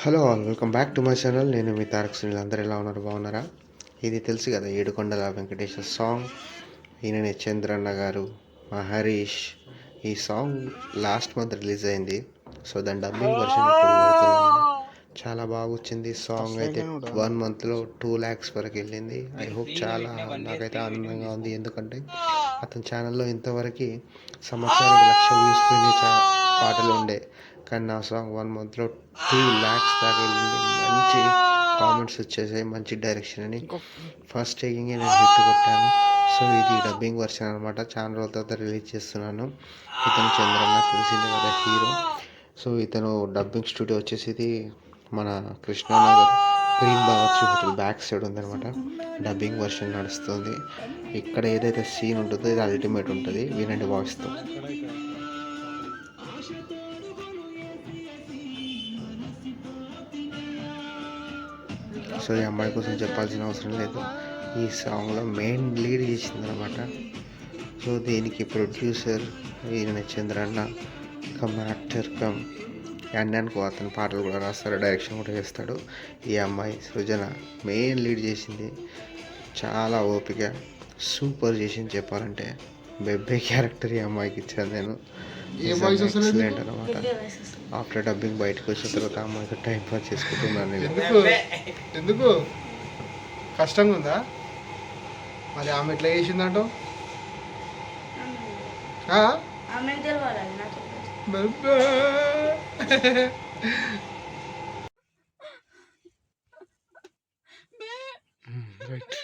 Hello all, welcome back to my channel. నేను మీ తారక్ సునీల్. అందరు ఎలా ఉన్నారు? బాగున్నారా? ఇది తెలుసు కదా, ఏడుకొండల వెంకటేశ్వర సాంగ్. ఈయననే చంద్రన్న గారు, మా హరీష్. ఈ సాంగ్ లాస్ట్ మంత్ రిలీజ్ అయింది. సో దాని డబ్బింగ్ వర్షన్ ఇప్పుడు పెడుతున్నాను. చాలా బాగా వచ్చింది సాంగ్. అయితే 1 monthలో 2 lakhs వరకు వెళ్ళింది. ఐ హోప్ చాలా నాకైతే ఆనందంగా ఉంది. ఎందుకంటే అతని ఛానల్లో ఇంతవరకు సంవత్సరానికి 1,00,000 వ్యూస్ పోయిన పాటలు ఉండే, కానీ నా సాంగ్ 1 monthలో 2 lakhs దాకా వెళ్ళింది. మంచి కామెంట్స్ వచ్చేసాయి, మంచి డైరెక్షన్ అని. ఫస్ట్ టేకింగే నేను హిట్ కొట్టాను. సో ఇది డబ్బింగ్ వర్షన్ అనమాట. చాలా రోజుల తర్వాత రిలీజ్ చేస్తున్నాను. ఇతను చంద్రన్న, తెలిసిందే కదా, హీరో. సో ఇతను డబ్బింగ్ స్టూడియో వచ్చేసి ఇది మన Krishna Nagar green Bawarchi hotel back side ఉందనమాట. డబ్బింగ్ వర్షన్ నడుస్తుంది. ఇక్కడ ఏదైతే సీన్ ఉంటుందో ఇది అల్టిమేట్ ఉంటుంది. వినండి వాయిస్తో. సో ఈ అమ్మాయి కోసం చెప్పాల్సిన అవసరం లేదు. ఈ సాంగ్లో మెయిన్ లీడ్ చేసిందనమాట. సో దీనికి ప్రొడ్యూసర్ ఈయన Chandranna, come actor come and అనుకో, అతని పాటలు కూడా రాస్తాడు, డైరెక్షన్ కూడా చేస్తాడు. ఈ అమ్మాయి సృజన మెయిన్ లీడ్ చేసింది. చాలా ఓపిక, సూపర్ చేసింది. చెప్పాలంటే బెబ్బే క్యారెక్టర్ ఈ అమ్మాయికి ఇచ్చాను నేను. ఎక్సలెంట్ అనమాట. ఆఫ్టర్ డబ్బింగ్ బయటకు వచ్చిన తర్వాత అమ్మాయితో టైం పాస్ చేసుకుంటున్నాను. ఎందుకు కష్టంగా ఉందా మరి? ఆమె ఎట్లా చేసిందంటో రైట్.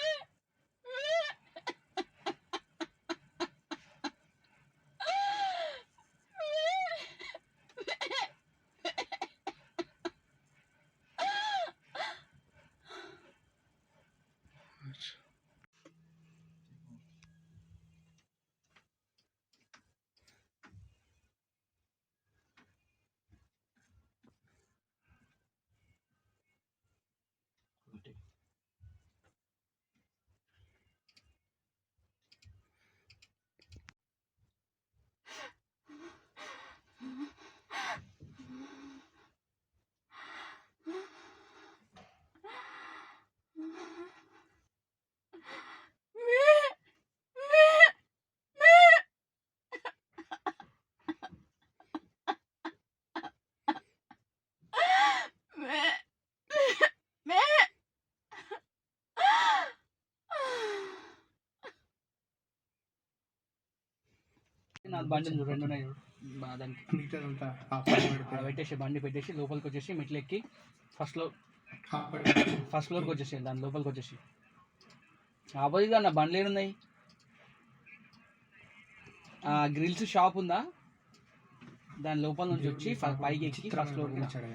నాకు బండి రెండు ఉన్నాయి దానికి పెట్టేసి బండి పెట్టేసి లోపలికి వచ్చేసి మెట్లు ఎక్కి ఫస్ట్ ఫ్లోర్కి వచ్చేసి దాని లోపలికి వచ్చేసి ఆపోజిట్గా నా బండ్లు ఏడున్నాయి. గ్రిల్స్ షాప్ ఉందా, దాని లోపల నుంచి వచ్చి పైకి ఎక్కి ఫస్ట్ ఫ్లోర్కి వచ్చాడు.